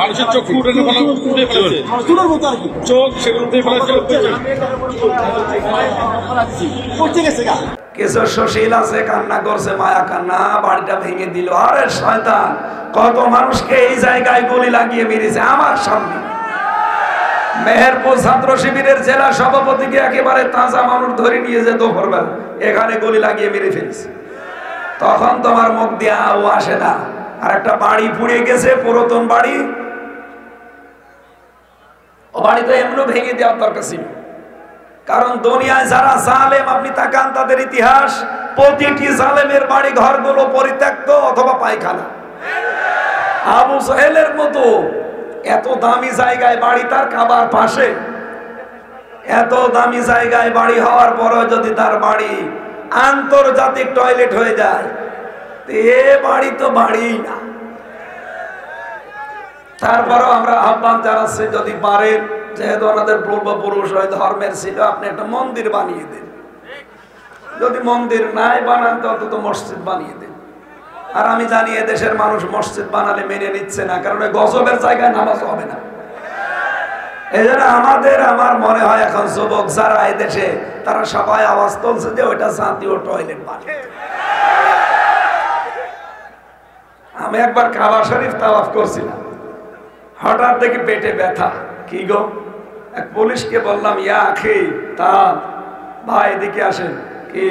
মানুষের চোখ উঠে ফেলেছে, চোখ সেগুলো উঠে ফেলেছে। কিছু সুশীল আছে কান্না করছে, মায়া কান্না, বাড়িটা ভেঙে দিল। আরে শয়তান, কত মানুষকে এই জায়গায় গুলি লাগিয়ে মেরেছে আমার সামনে। মেহেরপুর ছাত্র শিবিরের জেলা সভাপতিকে একেবারে তাজা মানুষ ধরে নিয়ে যেত দুপুরবেলা, এখানে গুলি লাগিয়ে মেরে ফেলছে। তখন তোমার মুখ দিয়ে আও আসে না। আর একটা বাড়ি পুড়ে গেছে, পুরাতন বাড়ি, ও বাড়ি তো এমনি ভেঙে দেওয়ার দরকার ছিল। কারণ দুনিয়ায় যারা জালেম, আপনি তাকান তাদের ইতিহাস, প্রতিটি জালেমের বাড়ি ঘরগুলো পরিত্যক্ত অথবা পায়খানা। আবু সাহেলের মতো এত দামি জায়গায় বাড়ি, তার কাবার পাশে, এত দামি জায়গায় বাড়ি হওয়ার পরও যদি তার বাড়ি আন্তর্জাতিক টয়লেট হয়ে যায়, এ বাড়ি তো বাড়ি না। তারপরও আমরা আহ্বান জানাচ্ছি, যদি পারেন, যেহেতু আমাদের পূর্বপুরুষ ওই ধর্মের ছিল, আপনি একটা মন্দির বানিয়ে দেন। যদি মন্দির নাই বানান তো অন্তত মসজিদ বানিয়ে দেন। আর আমি জানি দেশের মানুষ মসজিদ বানালে মেনে নিচ্ছে না, কারণ ওই গজবের জায়গায় নামাজ হবে না। এই জন্য আমার মনে হয় এখন যুবক যারা এই দেশে, তারা সবাই আওয়াজ তুলছে যে ওইটা জাতীয় টয়লেট বানিয়ে। আমি একবার কাবা শরীফ তাওয়াফ করছিলাম, হঠাৎ দেখি পেটে ব্যথা। কি গো? এক পুলিশকে বললাম, ইয়া আখি, তা ভাই এদিকে আসেন। কি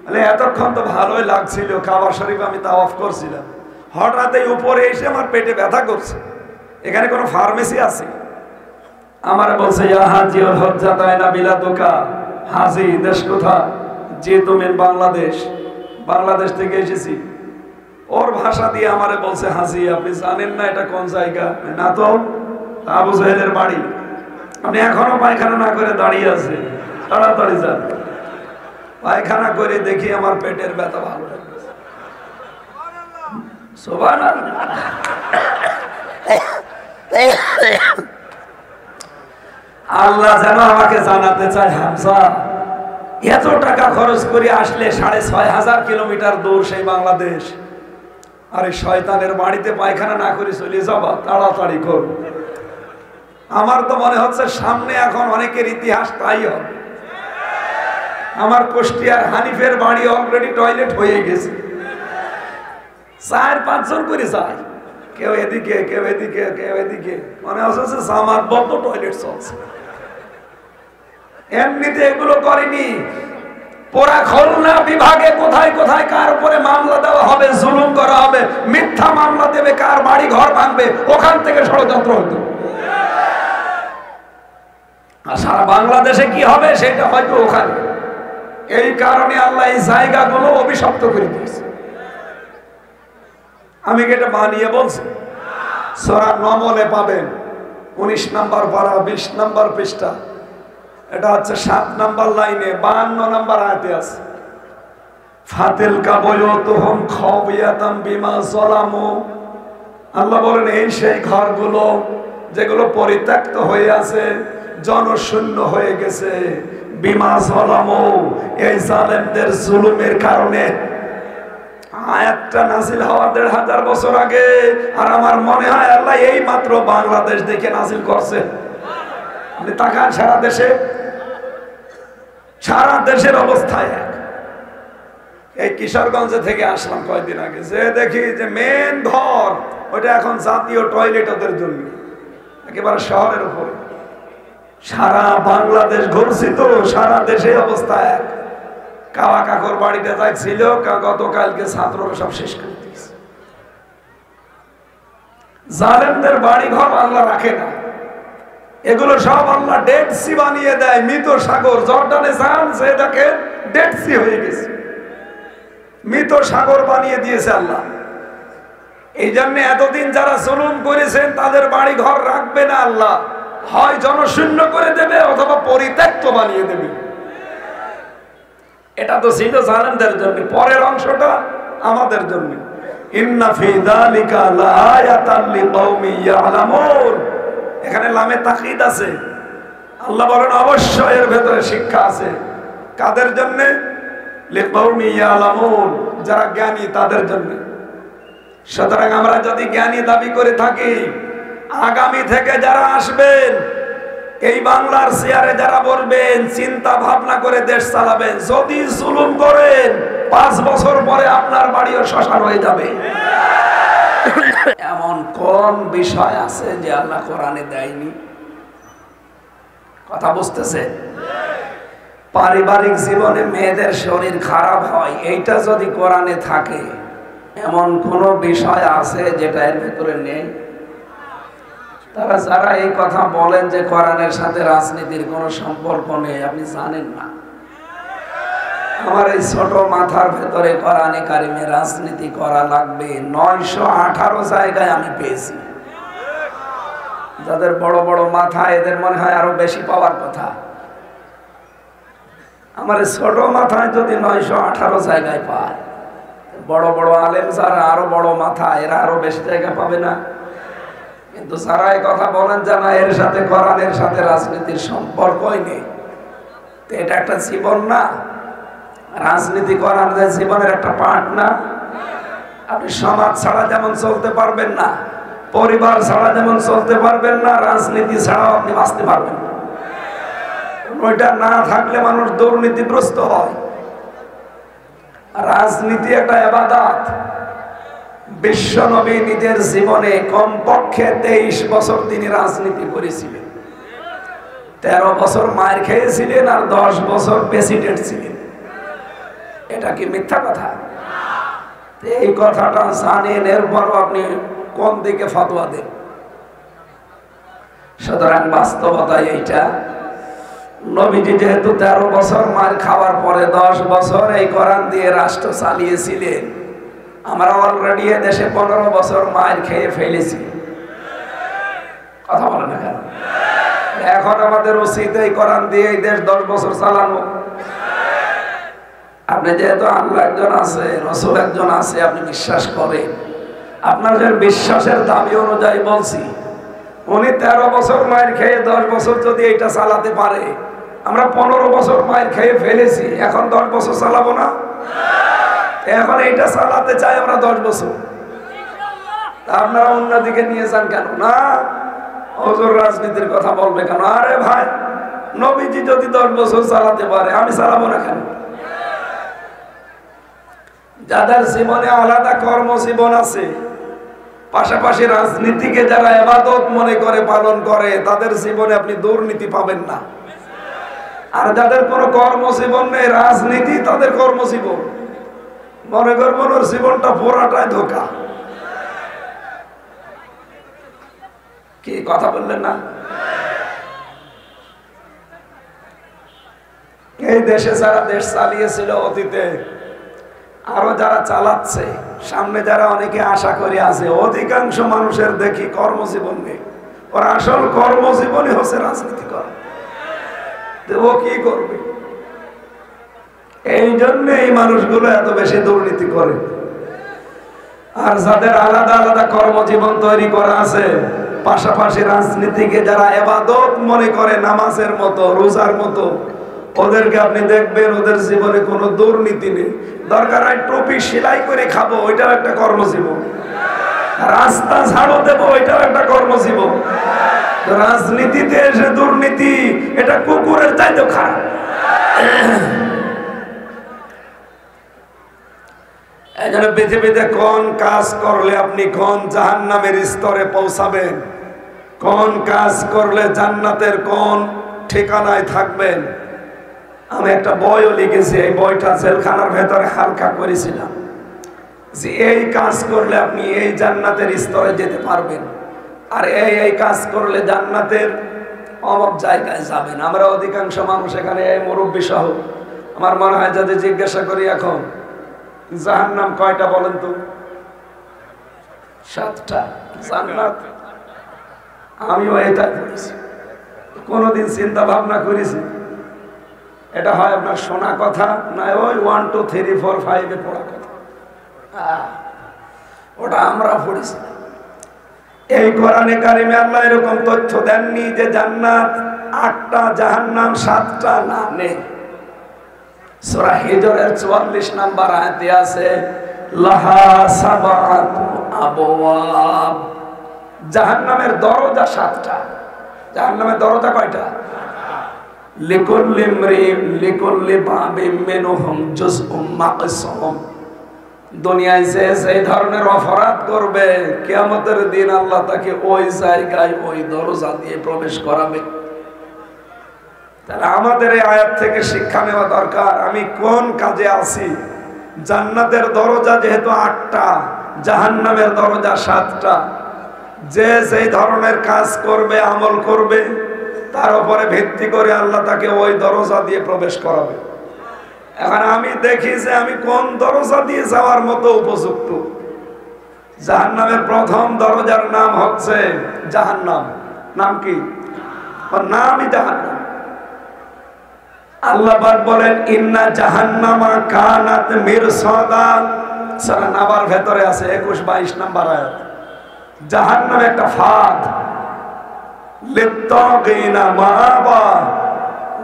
মানে এতক্ষণ তো ভালোই লাগছিল, কাবা শরীফ আমি তাওয়াফ করছিলাম, হঠাৎ এই উপরে এসে আমার পেটে ব্যথা করছে, এখানে কোনো ফার্মেসি আছে? আমার বলছে, ইয়া হাজি ওল হজ্জা তাইনা বিলাদুকা। হাজি দেশ কোথা? যে তুমি বাংলাদেশ। বাংলাদেশ থেকে এসেছি। ওর ভাষা দিয়ে আমারে বলছে, হাজি আপনি জানেন না এটা কোন জায়গা? না তো। আবু জাহেলের বাড়ি। আপনি এখনো পায়খানা না করে দাঁড়িয়ে আছে, তাড়াতাড়ি যান। পায়খানা করে দেখি আমার পেটের ব্যথা ভালো লাগছে। সুবহানাল্লাহ। আল্লাহ যেন আমাকে জানাতে চায়, হামজা এত টাকা খরচ করে আসলে ৬৫০০ কিলোমিটার দূর সেই বাংলাদেশ, আরে শয়তানের বাড়িতে পায়খানা না করে চলে যাবা, তাড়াতাড়ি কর। আমার তো মনে হচ্ছে সামনে এখন অনেকের ইতিহাস তাই হবে। আমার কুষ্টিয়ার হানিফের বাড়ি অলরেডি টয়লেট হয়ে গেছে, ৪-৫ জন করে যায়, কেউ এদিকে কেউ এদিকে কেউ এদিকে, মনে হচ্ছে জামাত বদ্ধ টয়লেট চলছে। এমনিতে এগুলো করেনি। পোড়া খুলনা বিভাগে কোথায় কোথায় কার উপরে মামলা দেওয়া হবে, জুলুম করা হবে, মিথ্যা মামলা দেবে, কার বাড়ি ঘর ভাঙবে, ওখান থেকে ষড়যন্ত্র হতো। আর সারা বাংলাদেশে কি হবে সেটা হয়তো ওখানে। এই কারণে আল্লাহ এই জায়গাগুলো অভিশপ্ত করে দিয়েছে। আমি কি এটা বানিয়ে বলছি? সূরা নমলে পাবেন 19 নম্বর পারা 20 নম্বর পৃষ্ঠা, এটা হচ্ছে 7 নম্বর লাইনে 52 নম্বর আয়াতে আছে। ফাতিল কাবয়তুহুম খাবিয়াতাম বিমা যালামু। আল্লাহ বলেন এই সেই ঘরগুলো যেগুলো পরিত্যক্ত হয়ে আছে, জনশূন্য হয়ে গেছে, বিমা যালামু, এই জালেমদের জুলুমের কারণে। আয়াতটা নাজিল হওয়ার ১৫০০ বছর আগে, আর আমার মনে হয় আল্লাহ এই মাত্র বাংলাদেশ দেখে নাজিল করছে। আপনি তাকান সারা দেশের অবস্থায় এক। এই কিশোরগঞ্জ থেকে আসলাম কয়েকদিন আগে, যে দেখি যে মেন ঘর ওইটা এখন জাতীয় টয়লেট ওদের জন্য, একেবারে শহরের উপরে। সারা বাংলাদেশ ঘুরছি তো, সারা দেশে অবস্থা এক। কাওয়া কাকর বাড়িতে যাই ছিল, গতকালকে ছাত্ররা সব শেষ করে দিয়েছে। জালেমদের বাড়ি ঘর আল্লাহ রাখে না, এগুলো সব আল্লাহ ডেড সি বানিয়ে দেয়, মৃত সাগর। জর্ডানে যান, সে দেখে ডেড সি হয়ে গেছে, মৃত সাগর বানিয়ে দিয়েছে আল্লাহ। এই জন্য এতদিন যারা জুলুম করেছেন তাদের বাড়ি ঘর রাখবে না আল্লাহ, হয় জনশূন্য করে দেবে অথবা পরিত্যক্ত বানিয়ে দেবে। এটা তো ছিল জালেমদের জন্য, পরের অংশটা আমাদের জন্য। ইন্না ফি যালিকা লাআয়াতান লিকাওমিন ইয়ালামুন। এখানে লামে তাকিদ আছে। আল্লাহ বলেন অবশ্যই এর ভেতরে শিক্ষা আছে। কাদের জন্য? লিকাওমিন ইয়ালামুন, যারা জ্ঞানী তাদের জন্য। সুতরাং আমরা যদি জ্ঞানী দাবি করে থাকি, আগামী থেকে যারা আসবেন, এই বাংলার চেয়ারে যারা বলবেন, চিন্তা ভাবনা করে দেশ চালাবেন। যদি জুলুম করেন 5 বছর পরে আপনার বাড়িও শ্মশান হয়ে যাবে। এমন কোন বিষয় আছে যে আল্লাহ কোরআনে দেয়নি? কথা বুঝতেছে? পারিবারিক জীবনে মেয়েদের শরীর খারাপ হয়, এইটা যদি কোরআনে থাকে, এমন কোন বিষয় আছে যেটা এর ভিতরে নেই? তারা যারা এই কথা বলেন যে কোরআনের সাথে রাজনীতির কোনো সম্পর্ক নেই, আপনি জানেন না। আমার এই ছোট মাথার ভেতরে কোরআনে কারিমে রাজনীতি করা লাগবে 918 জায়গায় আমি পেয়েছি। যাদের বড় বড় মাথা, এদের মনে হয় আরো বেশি পাওয়ার কথা। আমার ছোট মাথায় যদি 918 জায়গায় পায়, বড় বড় আলেম যারা আরো বড় মাথা, এরা আরো বেশি জায়গা পাবে না? কিন্তু যারা এই কথা বলেন যে না, এর সাথে কোরআনের সাথে রাজনীতির সম্পর্কই নেই, তো এটা একটা জীবন না? রাজনীতি কোরআনের জীবনের একটা পার্ট না? আপনি সমাজ ছাড়া যেমন চলতে পারবেন না, পরিবার ছাড়া যেমন চলতে পারবেন না, রাজনীতি ছাড়াও আপনি বাঁচতে পারবেন না। ওইটা না থাকলে মানুষ দুর্নীতিগ্রস্ত হয়। রাজনীতি একটা ইবাদত। বিশ্বনবী নিজের জীবনে কমপক্ষে 23 বছর তিনি রাজনীতি করেছিলেন। 13 বছর মার খেয়েছিলেন আর 10 বছর প্রেসিডেন্ট ছিলেন। এটা কি মিথ্যা কথা? এই কথাটা জানেন, এরপরও আপনি কোন দিকে ফতোয়া দেন? সুতরাং বাস্তবতা এইটা, নবীজি যেহেতু 13 বছর মার খাওয়ার পরে 10 বছর এই কোরআন দিয়ে রাষ্ট্র চালিয়েছিলেন, আমরা অলরেডি দেশে 15 বছর মার খেয়ে ফেলেছি। কথা বলে না কেন? এখন আমাদের উচিত এই কোরআন দিয়ে এই দেশ 10 বছর চালানো। আপনি যেহেতু আল্লাহ একজন আছে, রাসূল একজন আছে, আপনি বিশ্বাস করেন, আপনার যে বিশ্বাসের দাবি অনুযায়ী বলছি, উনি 13 বছর মার খেয়ে 10 বছর যদি এটা চালাতে পারে, আমরা 15 বছর মার খেয়ে ফেলেছি, এখন 10 বছর চালাবো না? এখন এইটা চালাতে চাই আমরা 10 বছর। আপনারা অন্যদিকে নিয়ে যান কেন? না, হুজুর রাজনীতির কথা বলবে কেন? আরে ভাই, নবীজি যদি 10 বছর চালাতে পারে, আমি চালাবো না কেন? যাদের জীবনে আলাদা কর্মজীবন আছে, পাশাপাশি রাজনীতিকে যারা ইবাদত মনে করে পালন করে, তাদের জীবনে আপনি দুর্নীতি পাবেন না। আর যাদের কোনো কর্মজীবন নেই, রাজনীতি তাদের কর্মজীবন, মনে করবেন ওর জীবনটা পুরাটাই ধোঁকা। কি কথা বললেন না? এই দেশে যারা দেশ চালিয়েছিল অতীতে, আরো যারা চালাচ্ছে, সামনে যারা অনেকে আশা করে আছে, অধিকাংশ মানুষের দেখি কর্মজীবন নেই। ওর আসল কর্মজীবনই হচ্ছে রাজনীতি করা। ও কি করবে? এই জন্য এই মানুষগুলো এত বেশি দুর্নীতি করে। আর যাদের আলাদা আলাদা কর্মজীবন তৈরি করা আছে, পাশাপাশি রাজনীতিকে যারা ইবাদত মনে করে, নামাজের মতো, রোজার মতো, ওদেরকে আপনি দেখবেন ওদের জীবনে কোনো দুর্নীতি নেই। দরকার হয় টুপি সেলাই করে খাবো, ওইটাও একটা কর্মজীবন। রাস্তা ঝাড়ু দেবো, ওইটাও একটা কর্মজীবন। রাজনীতিতে এসে দুর্নীতি, এটা কুকুরের চাইতেও খারাপ। এই জন্য পৃথিবীতে কোন কাজ করলে আপনি কোন জাহান্নামের স্তরে পৌঁছাবেন, কোন কাজ করলে জান্নাতের কোন ঠিকানায় থাকবেন, আমি একটা বইও লিখেছি। এই বইটা জেলখানার ভেতরে হালকা করেছিলাম যে এই কাজ করলে আপনি এই জান্নাতের স্তরে যেতে পারবেন, আর এই কাজ করলে জান্নাতের অমুক জায়গায় যাবেন। আমরা অধিকাংশ মানুষ এখানে, এই মুরব্বী সহ, আমার মনে হয় যদি জিজ্ঞাসা করি এখন জাহান্নাম কয়টা বলেন তো? 7টা। জান্নাত আমিও এটাই বলেছি। কোনদিন চিন্তা ভাবনা করেছি এটা হয় আপনার শোনা কথা, না ওই 1 2 3 4 5 এ পড়া কথা? ওটা আমরা পড়েছি। এই কোরআনে কারিমে আল্লাহ এরকম তথ্য দেননি যে জান্নাত 8টা, জাহান্নাম 7টা, না, নেই। সূরা হিজরের 44 নম্বর আয়াতে আছে লাহা সাবআতু আবওয়াব। জাহান্নামের দরজা 7টা। জাহান্নামের দরজা কয়টা? লিকুল্লি ইমরিন লিকুল্লি বাবিম মিনহুম জুজউম মাকসুম। দুনিয়ায় যে সেই ধরনের অপরাধ করবে, কিয়ামতের দিন আল্লাহ তাকে ওই জায়গায় ওই দরজা দিয়ে প্রবেশ করাবে। তাহলে আমাদের এই আয়াত থেকে শিক্ষা নেওয়া দরকার, আমি কোন কাজে আছি। জান্নাতের দরজা যেহেতু 8টা, জাহান্নামের দরজা 7টা। যে সেই ধরনের কাজ করবে, আমল করবে, তার উপরে ভিত্তি করে আল্লাহ তাকে ওই দরজা দিয়ে প্রবেশ করাবে। এখন আমি দেখি যে আমি কোন দরজা দিয়ে যাওয়ার মতো উপযুক্ত। জাহান্নামের প্রথম দরজার নাম হচ্ছে জাহান্নাম। নাম কি? নামই জাহান্নাম। আল্লাহ পাক বলেন ইন্না জাহান্নামা কানাত মিরসাদা। সূরা নাবার ভেতরে আছে 21-22 নম্বর আয়াত। জাহান্নাম একটা ফাঁদ, লিত্তাগিনা মাআবা।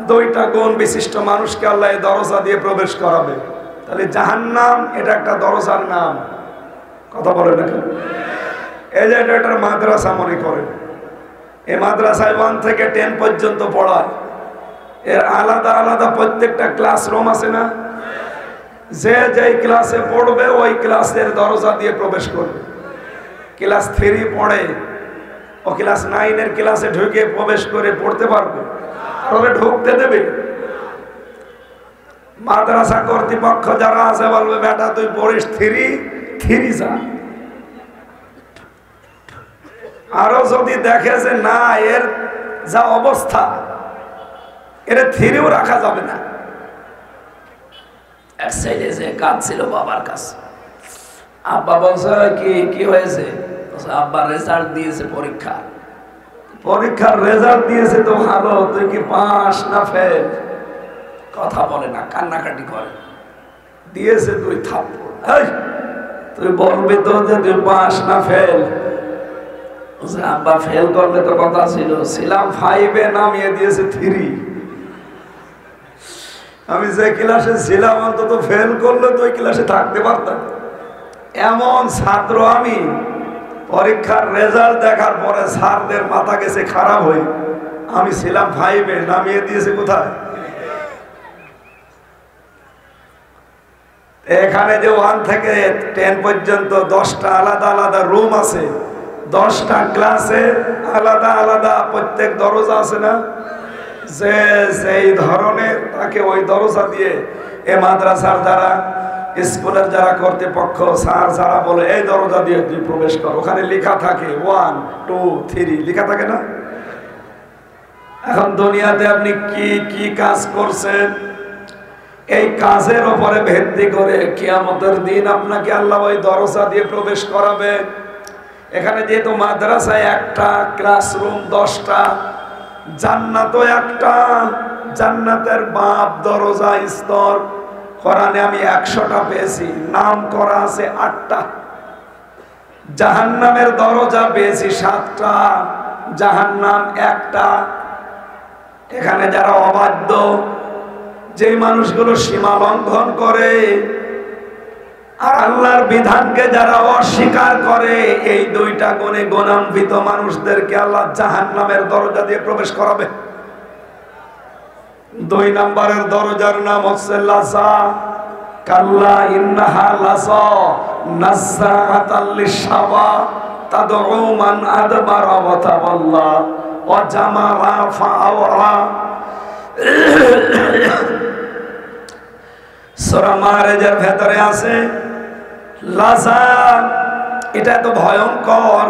2টা গুণ বিশিষ্ট মানুষকে আল্লাহ এই দরজা দিয়ে প্রবেশ করাবে। তাহলে জাহান্নাম এটা একটা দরজার নাম। কথা বলে না কেন? এই যে এটা মাদ্রাসা মনে করেন, এই মাদ্রাসায় 1 থেকে 10 পর্যন্ত পড়ায়। এর আলাদা আলাদা প্রত্যেকটা ক্লাসরুম আছে না? যে যেই ক্লাসে পড়বে ওই ক্লাসের দরজা দিয়ে প্রবেশ করবে। ক্লাস 3 পড়ে, ও ক্লাস 9 এর ক্লাসে ঢুকে প্রবেশ করে পড়তে পারবে? ওরে ঢুকতে দেবে? মাদ্রাসা কর্তৃপক্ষ যারা আছে বলবে বেটা তুই পড়িস 3 যা। আরো যদি দেখে যে না এর যা অবস্থা, এর 3ও রাখা যাবে না। এক সাইডে যে কাজ ছিল বাবার কাছে, আব্বা বলছে কি হয়েছে? আব্বা রেজাল্ট দিয়েছে পরীক্ষার রেজাল্ট দিয়েছে তো ভালো, তুই কি পাস না ফেল? কথা বলে না, কান্নাকাটি করে। দিয়েছে 2 থাপ্পড়। তুই বলবি তো যে তুই পাস না ফেল? আব্বা ফেল করলে তো কথা ছিলাম 5-এ, নামিয়ে দিয়েছে 3। আমি যে ক্লাসে ছিলাম অন্তত ফেল করলে তো ওই ক্লাসে থাকতে পারতাম। এমন ছাত্র আমি, পরীক্ষার রেজাল্ট দেখার পরে স্যারদের মাথা গেছে খারাপ হয়ে। আমি ছিলাম 5-এ, নামিয়ে দিয়েছে কোথায়? এখানে যে 1 থেকে 10 পর্যন্ত 10টা আলাদা আলাদা রুম আছে, 10টা ক্লাসে আলাদা আলাদা প্রত্যেক দরজা আছে না? যে সেই ধরনের তাকে ওই দরজা দিয়ে এ মাদ্রাসার যারা, স্কুলের যারা কর্তৃপক্ষ, স্যার যারা বলে এই দরজা দিয়ে তুই প্রবেশ কর। ওখানে লেখা থাকে 1, 2, 3 লেখা থাকে না? এখন দুনিয়াতে আপনি কি কি কাজ করছেন, এই কাজের উপরে ভিত্তি করে কিয়ামতের দিন আপনাকে আল্লাহ ওই দরজা দিয়ে প্রবেশ করাবে। এখানে যেহেতু মাদ্রাসায় একটা ক্লাসরুম 10টা, জান্নাতও একটা। জান্নাতের বাব, দরজা, স্তর কোরআনে আমি 100টা পেয়েছি, নাম করা আছে 8টা। জাহান্নামের দরজা পেয়েছি 7টা, জাহান্নাম একটা। এখানে যারা অবাধ্য, যে মানুষগুলো সীমা লঙ্ঘন করে আর আল্লাহর বিধানকে যারা অস্বীকার করে, এই 2টা গুণে গুণান্বিত মানুষদেরকে আল্লাহ জাহান্নামের দরজা দিয়ে প্রবেশ করাবে। 2 নম্বরের দরজার নাম হচ্ছে লাযা। কাল্লা ইন্নাহা লাযা নাযাআতাল লিশাওয়া তাদউ মান আদবারা ওয়া তাওয়াল্লা ওয়া জামাআ ফাআওয়া। সূরা মাআরিজের ভেতরে আছে লাযা। এটা তো ভয়ঙ্কর।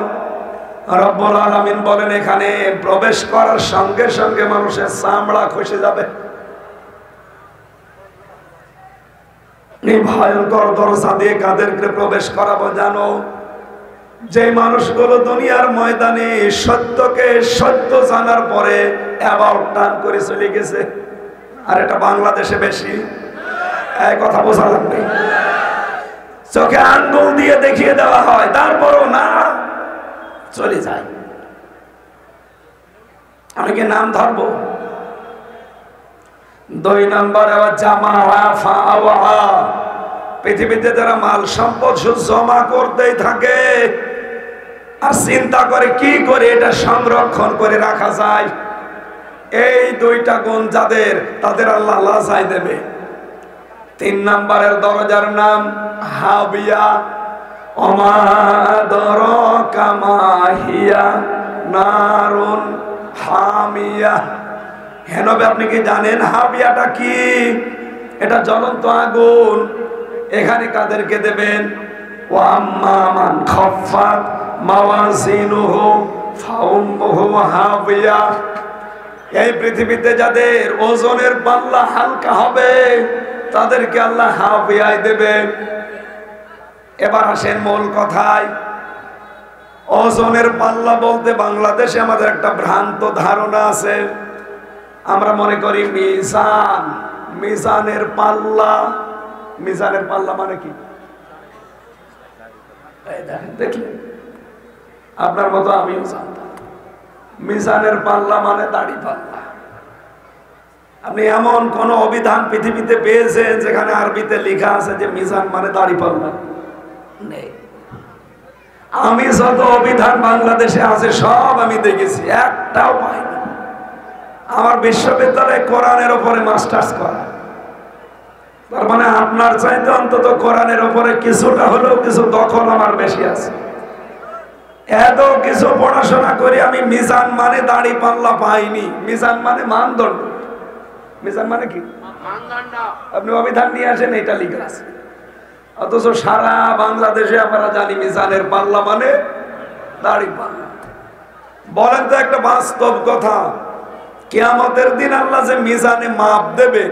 রব্বুল আলামিন বলেন এখানে প্রবেশ করার সঙ্গে সঙ্গে মানুষের চামড়া খসে যাবে। এই ভয়ঙ্কর দরজা দিয়ে কাদেরকে প্রবেশ করাবো জানো? যে মানুষগুলো দুনিয়ার ময়দানে সত্যকে সত্য জানার পরে অ্যাবাউট টার্ন করে চলে গেছে। আর এটা বাংলাদেশে বেশি। এই কথা বোঝা লাগবে। চোখে আঙ্গুল দিয়ে দেখিয়ে দেওয়া হয়, তারপরও না, চলে যায়। আমি কি নাম ধরবো? 2 নম্বরে জামাআ ফাআওয়া, পৃথিবীতে যারা মাল সম্পদ জমা করতেই থাকে আর চিন্তা করে কি করে এটা সংরক্ষণ করে রাখা যায়, এই দুইটা গুণ যাদের, তাদের আল্লাহ লাজায় দেবে। 3 নম্বরের দরজার নাম হাবিয়া। ওমা আদরাকা মা হিয়া নারুন হামিয়া। হে নবী, আপনি কি জানেন হাবিয়াটা কি? এটা জ্বলন্ত আগুন। এখানে কাদেরকে দেবেন? ওয়া আম্মা মান খাফফাত মাওয়াজিনুহু ফাউম্মুহু হাবিয়া। এই পৃথিবীতে যাদের ওজনের পাল্লা হালকা হবে তাদেরকে আল্লাহ হাবিয়ায় দেবে। এবার আসেন মূল কথায়। ওজনের পাল্লা বলতে বাংলাদেশে আমাদের একটা ভ্রান্ত ধারণা আছে। আমরা মনে করি মিজান, মিজানের পাল্লা। মিজানের পাল্লা মানে কি? দেখলেন, আপনার মতো আমিও জানতাম মিজানের পাল্লা মানে দাড়ি পাল্লা। আপনি এমন কোন অভিধান পৃথিবীতে পেয়েছেন যেখানে আরবিতে লেখা আছে যে মিজান মানে দাড়ি পাল্লা? নেই। আমি যত অভিধান বাংলাদেশে আছে সব আমি দেখেছি, একটাও পাইনি। আমার বিশ্ববিদ্যালয়ে কোরআনের উপরে মাস্টার্স করা, তার মানে আপনার চাইতে অন্তত কোরআনের উপরে কিছুটা হলেও কিছু দখল আমার বেশি আছে। এত কিছু পড়াশোনা করি আমি মিজান মানে দাড়ি পাল্লা পাইনি। মিজান মানে মানদণ্ড। মিজান মানে কি? আপনি অভিধান নিয়ে আসেন, এটা লেখা আছে। অথচ সারা বাংলাদেশে আমরা জানি মিজানের পাল্লা মানে দাড়ি পাল্লা। বলেন তো একটা বাস্তব কথা, কিয়ামতের দিন আল্লাহ যে মিজানে মাপ দেবে,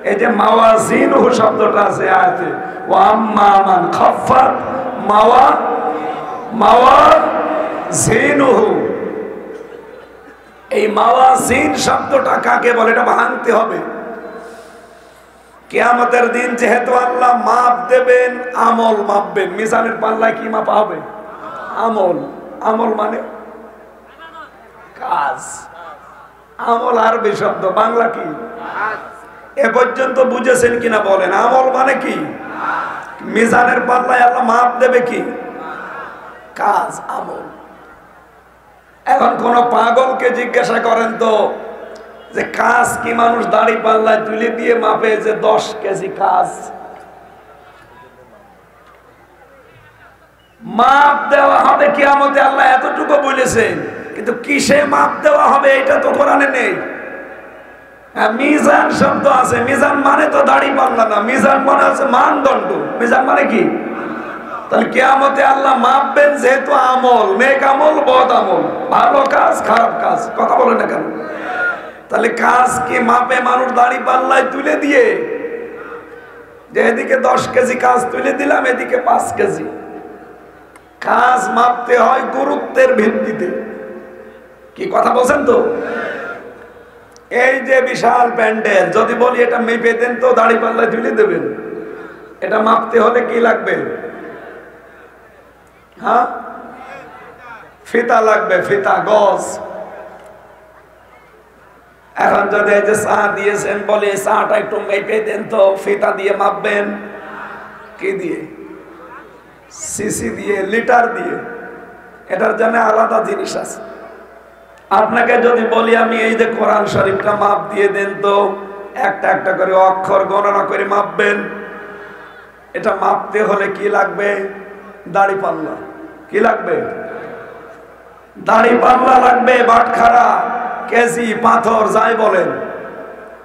এই যে মাওয়াজিনহু শব্দটা আছে আয়াতে, ওয়া আম্মা মান খাফফাত মাওয়াজিনহু, এই মাওয়াজিন শব্দটা কাকে বলে? এটা ভাঙতে হবে। কিয়ামতের দিন যেহেতু আল্লাহ মাপ দেবেন, আমল মাপবেন। মিজানের পাল্লায় কি মাপা হবে? আমল। আমল মানে কাজ। আমল আরবি শব্দ, বাংলা কি? এ পর্যন্ত বুঝেছেন কিনা বলেন? আমল মানে কি? মিজানের পাল্লায় আল্লাহ মাপ দেবে কি? কাজ, আমল। এখন কোন পাগলকে জিজ্ঞাসা করেন তো যে কাজ কি মানুষ দাড়ি পাল্লায় তুলে দিয়ে মাপে যে 10 কেজি কাজ? মাপ দেওয়া হবে কিয়ামতে, আল্লাহ এতটুকু বলেছেন, কিন্তু কিসে মাপ দেওয়া হবে এটা তো কোরআনে নেই। মিজান শব্দ আছে, মিজান মানে তো দাড়ি পাল্লা না, মিজান মানে আছে মানদণ্ড। মিজান মানে কি? তাহলে কিয়ামতে আল্লাহ মাপবেন যেহেতু আমল, নেক আমল, বদ আমল, ভালো কাজ, খারাপ কাজ। কথা বলে না কেন? তাহলে কাজ কি মাপে মানুষ দাড়ি পাল্লায় তুলে দিয়ে যে এদিকে 10 কেজি কাজ তুলে দিলাম, এদিকে 5 কেজি। কাজ মাপতে হয় গুরুত্বের ভিত্তিতে। কি কথা বলছেন তো? এই যে বিশাল প্যান্ডেল, যদি বলি এটা মেপে দেন তো দাড়ি পাল্লায় তুলে দেবেন, এটা মাপতে হলে কি লাগবে? হ্যাঁ, ফিতা লাগবে, ফিতা, গজ। এখন যদি এই যে চা দিয়েছেন, বলে চাটা একটু মেপে দেন তো, ফিতা দিয়ে মাপবেন কি দিয়ে? সিসি দিয়ে, লিটার দিয়ে। এটার জন্য আলাদা জিনিস আছে। আপনাকে যদি বলি আমি এই যে কোরআন শরীফটা মাপ দিয়ে দেন তো, একটা একটা করে অক্ষর গণনা করে মাপবেন, এটা মাপতে হলে কি লাগবে? দাড়ি পাল্লা। কি লাগবে? দাড়ি পাল্লা লাগবে, বাটখারা, কেজি, পাথর, যাই বলেন।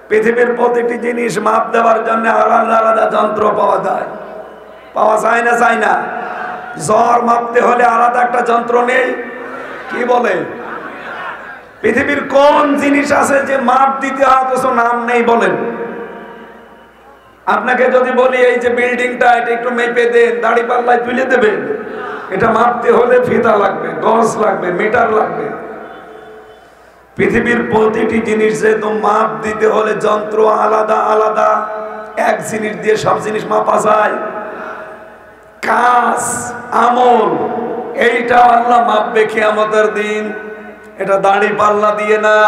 পৃথিবীর প্রতিটি জিনিস মাপ দেওয়ার জন্য আলাদা আলাদা যন্ত্র পাওয়া যায়। পাওয়া যায় না? যায় না? জ্বর মাপতে হলে আলাদা একটা যন্ত্র নেই? কি বলে? পৃথিবীর কোন জিনিস আছে যে মাপ দিতে হয় অথচ নাম নেই? বলেন। আপনাকে যদি বলি এই যে বিল্ডিংটা, এটা একটু মেপে দেন, দাড়ি পাল্লায় তুলে দেবেন, এটা মাপতে হলে ফিতা লাগবে, গজ লাগবে, মিটার লাগবে। পৃথিবীর প্রতিটি জিনিস যেহেতু মাপ দিতে হলে যন্ত্র আলাদা আলাদা, এক জিনিস দিয়ে সব জিনিস মাপা যায়? কাজ, আমল, এইটা আল্লাহ মাপবে কিয়ামতের দিন। এটা দাড়ি পাল্লা দিয়ে না,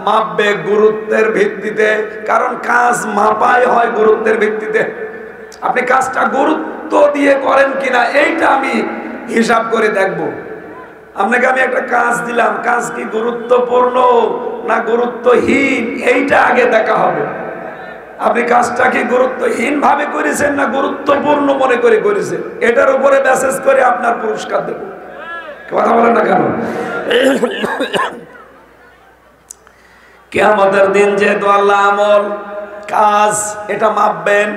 মাপবে গুরুত্বের ভিত্তিতে। কারণ কাজ মাপাই হয় গুরুত্বের ভিত্তিতে। আপনি কাজটা গুরুত্ব দিয়ে করেন কিনা এইটা আমি হিসাব করে দেখব। আপনাকে আমি একটা কাজ দিলাম, কাজ কি গুরুত্বপূর্ণ না গুরুত্বহীন এইটা আগে দেখা হবে। আপনি কাজটা কি গুরুত্বহীন ভাবে করেছেন না গুরুত্বপূর্ণ মনে করে করেছেন, এটার উপরে মেসেজ করে আপনার পুরস্কার দেব। কথা বলেন না কেন? কিয়ামতের দিন যেহেতু আল্লাহ আমল কাজ এটা মাপবেন,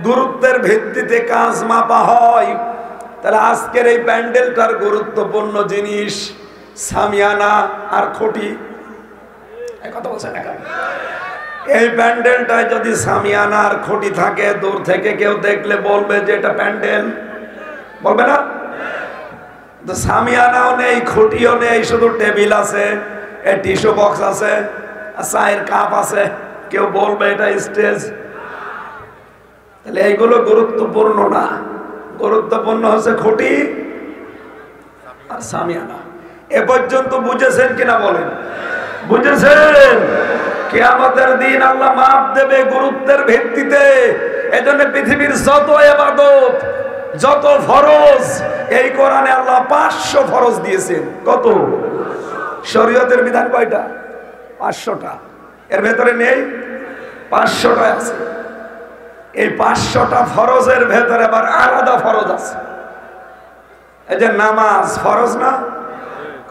গুরুত্বের ভিত্তিতে কাজ মাপা হয়, তাহলে আজকের এই প্যান্ডেলটার গুরুত্বপূর্ণ জিনিস সামিয়ানা আর খুঁটি। কথা বলছেন না কেন? এই প্যান্ডেলটায় যদি সামিয়ানা আর খুঁটি থাকে, দূর থেকে কেউ দেখলে বলবে যে এটা প্যান্ডেল, বলবে না? তো সামিয়ানাও নেই, খুঁটিও নেই, শুধু টেবিল আছে, টিস্যু বক্স আছে, চায়ের কাপ আছে, কেউ বলবে এটা স্টেজ? তাহলে এইগুলো গুরুত্বপূর্ণ না, গুরুত্বপূর্ণ হচ্ছে খুঁটি আর সামিয়ানা। এ পর্যন্ত বুঝেছেন কিনা বলেন? বুঝেছেন? কিয়ামতের দিন আল্লাহ মাপ দেবে গুরুত্বের ভিত্তিতে। এজন্য পৃথিবীর যত ইবাদত, যত ফরজ, এই কোরআনে আল্লাহ 500 ফরজ দিয়েছেন। কত? শরীয়তের বিধান কয়টা? 500টা। এর ভেতরে নেই? 500টা আছে। এই 500টা ফরজের ভেতরে আবার আলাদা ফরজ আছে। এই যে নামাজ ফরজ না?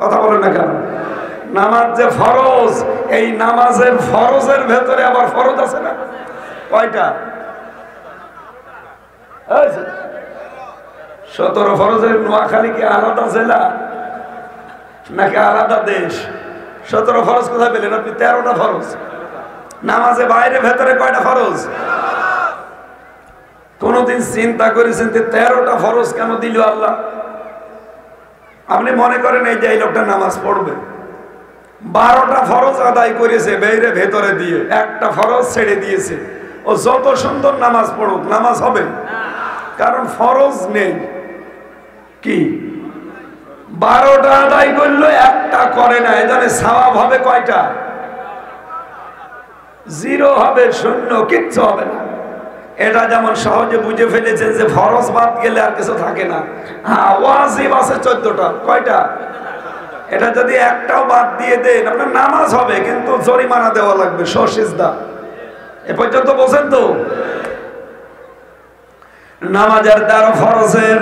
কথা বলেন না কেন? নামাজ যে ফরজ, এই নামাজের ফরজের ভেতরে আবার ফরজ আছে না? কয়টা? 17 ফরজের। নোয়াখালী কি আলাদা জেলা নাকি আলাদা দেশ? 17 ফরজ কোথায় পেলেন আপনি? 13টা ফরজ। নামাজে বাইরে ভেতরে কয়টা ফরজ? কোনদিন চিন্তা করেছেন যে 13টা ফরজ কেন দিল আল্লাহ? আপনি মনে করেন এই যে এই লোকটা নামাজ পড়বে, 12টা ফরজ আদায় করেছে বাইরে ভেতরে দিয়ে, একটা ফরজ ছেড়ে দিয়েছে। ও যত সুন্দর নামাজ পড়ুক, নামাজ হবে? কারণ ফরজ নেই। কি 12টা আদায় করলো, একটা করে না, এজন্য সওয়াব হবে কয়টা? 0 হবে, 0, কিচ্ছু হবে না। এটা যেমন সহজে বুঝে ফেলেছেন যে ফরজ বাদ গেলে আর কিছু থাকে না। হ্যাঁ, ওয়াজিব আছে 14টা। কয়টা? এটা যদি একটাও বাদ দিয়ে দেন আপনার নামাজ হবে, কিন্তু জরিমানা দেওয়া লাগবে, সসিজদা। এ পর্যন্ত বলছেন তো? নামাজের 13 ফরজের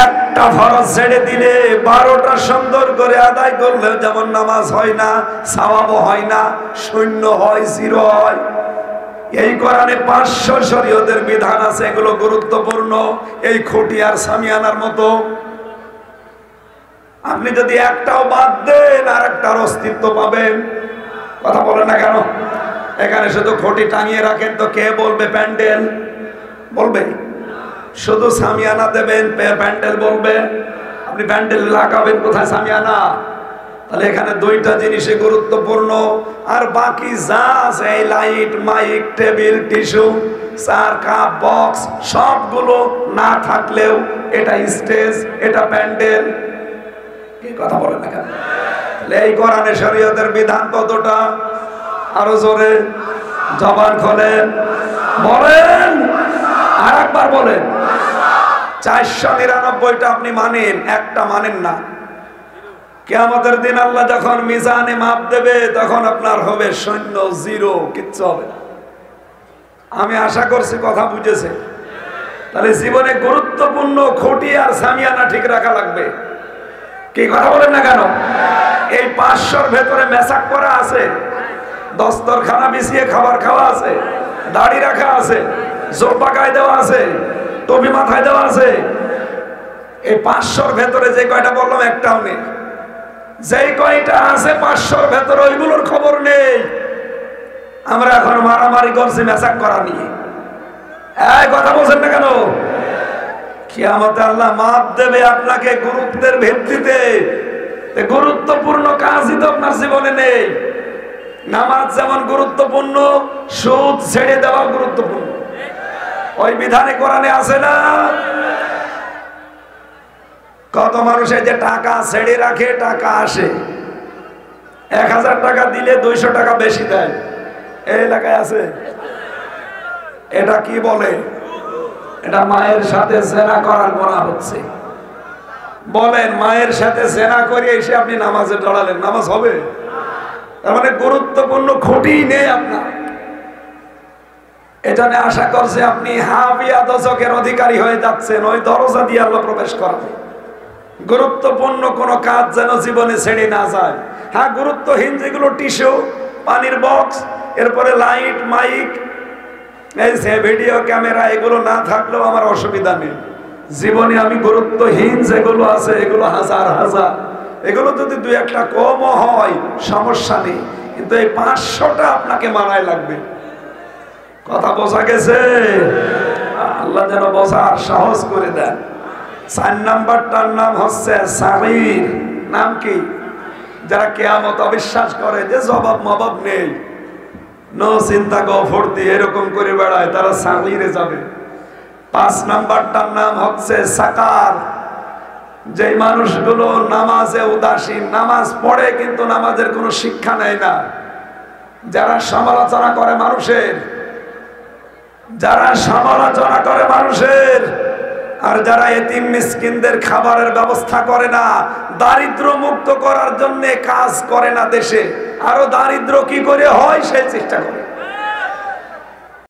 একটা ফরজ ছেড়ে দিলে 12টা সুন্দর করে আদায় করলে যেমন নামাজ হয় না, সওয়াবও হয় না, 0 হয়, 0 হয়। এই কোরআনে 500 শরীয়তের বিধান আছে, এগুলো গুরুত্বপূর্ণ। এই খুঁটি আর সামিয়ানার মতো আপনি যদি একটাও বাদ দেন আর একটার অস্তিত্ব পাবেন। কথা বলেন না কেন? এখানে শুধু খুঁটি টাঙিয়ে রাখেন তো কে বলবে প্যান্ডেল? বলবে? শুধু সামিয়ানা দেবেন, প্যান্ডেল বলবে? আপনি প্যান্ডেল লাগাবেন কোথায়? সামিয়ানা। তাহলে এখানে 2টা জিনিসই গুরুত্বপূর্ণ, আর বাকি যা আছে এই লাইট, মাইক, টেবিল, টিস্যু, চার কাপ, বক্স, সবগুলো না থাকলেও এটা স্টেজ, এটা প্যান্ডেল। কি কথা বলেন না কেন? এই কোরআনে শরীয়তের বিধান কতটা? আরো জোরে জবান খোলেন, বলেন, আর একবার বলেন। 499টা আপনি মানেন, একটা মানেন না। কিয়ামতের দিন আল্লাহ যখন মিজানে মাপ দেবে তখন আপনার হবে 0, 0, কিচ্ছু হবে না। আমি আশা করছি কথা বুঝেছে। তাহলে জীবনে গুরুত্বপূর্ণ খুঁটি আর সামিয়ানা ঠিক রাখা লাগবে। কি কথা বলেন না কেন? এই 500র ভেতরে মেসাক করা আছে, দস্তরখানা বিছিয়ে খাবার খাওয়া আছে, দাড়ি রাখা আছে, জোব্বা গায়ে দেওয়া আছে, টুপি মাথায় দেওয়া আছে। এই 500র ভেতরে যে কয়টা বললাম একটাও নেই। যেই কয়টা আছে 500র ভেতরে ওইগুলোর খবর নেই। আমরা এখন মারামারি করছি মেসাক করা নিয়ে। এই কথা বলছেন না কেন? কিয়ামতে আল্লাহ মাপ দেবে আপনাকে গুরুত্বের ভিত্তিতে। গুরুত্বপূর্ণ কাজই তো আপনার জীবনে নেই। নামাজ যেমন গুরুত্বপূর্ণ, সুদ ছেড়ে দেওয়া গুরুত্বপূর্ণ। ওই বিধানে কোরআনে আছে না? কত মানুষে যে টাকা ছেড়ে রাখে, টাকা আসে, 1000 টাকা দিলে 200 টাকা বেশি দেয়। এই এলাকায় আছে। এটা কি বলে? এটা মায়ের সাথে জেনা করার গুনাহ হচ্ছে। বলেন, মায়ের সাথে জেনা করে এসে আপনি নামাজে দাঁড়ালেন, নামাজ হবে? তার মানে গুরুত্বপূর্ণ খুঁটি নেই আপনার। এজন্য আশা করছে আপনি হাবিয়া দশকের অধিকারী হয়ে যাচ্ছেন, ওই দরজা দিয়ে আল্লাহ প্রবেশ করাবে। গুরুত্বপূর্ণ কোনো কাজ যেন জীবনে ছেড়ে না যায়। হ্যাঁ, গুরুত্বহীন যেগুলো টিস্যু, পানির বক্স, এরপরে লাইট, মাইক, এই যে ভিডিও ক্যামেরা, এগুলো না থাকলেও আমার অসুবিধা নেই। জীবনে আমি গুরুত্বহীন যেগুলো আছে এগুলো হাজার হাজার, এগুলো যদি দুই একটা কমও হয় সমস্যা নেই, কিন্তু এই 500টা আপনাকে মানায় লাগবে। কথা বোঝা গেছে? আল্লাহ যেন বোঝার সহজ করে দেন। 4 নাম্বারটার নাম হচ্ছে সাগীর। নাম কি? যারা কিয়ামত অবিশ্বাস করে, যে জবাব মবাব নেই, নো চিন্তা গফর দিয়ে এরকম করে বেড়ায়, তারা সাগীরে যাবে। 5 নাম্বারটার নাম হচ্ছে সাকার। যে মানুষগুলো নামাজে উদাসীন, নামাজ পড়ে কিন্তু নামাজের কোনো শিক্ষা নেয় না, যারা সমালোচনা করে মানুষের, যারা সমালোচনা করে মানুষের, আর যারা এতিম মিসকিনদের খাবারের ব্যবস্থা করে না, দারিদ্র মুক্ত করার জন্য কাজ করে না দেশে, আরো দারিদ্র কি করে হয় সেই চেষ্টা করে।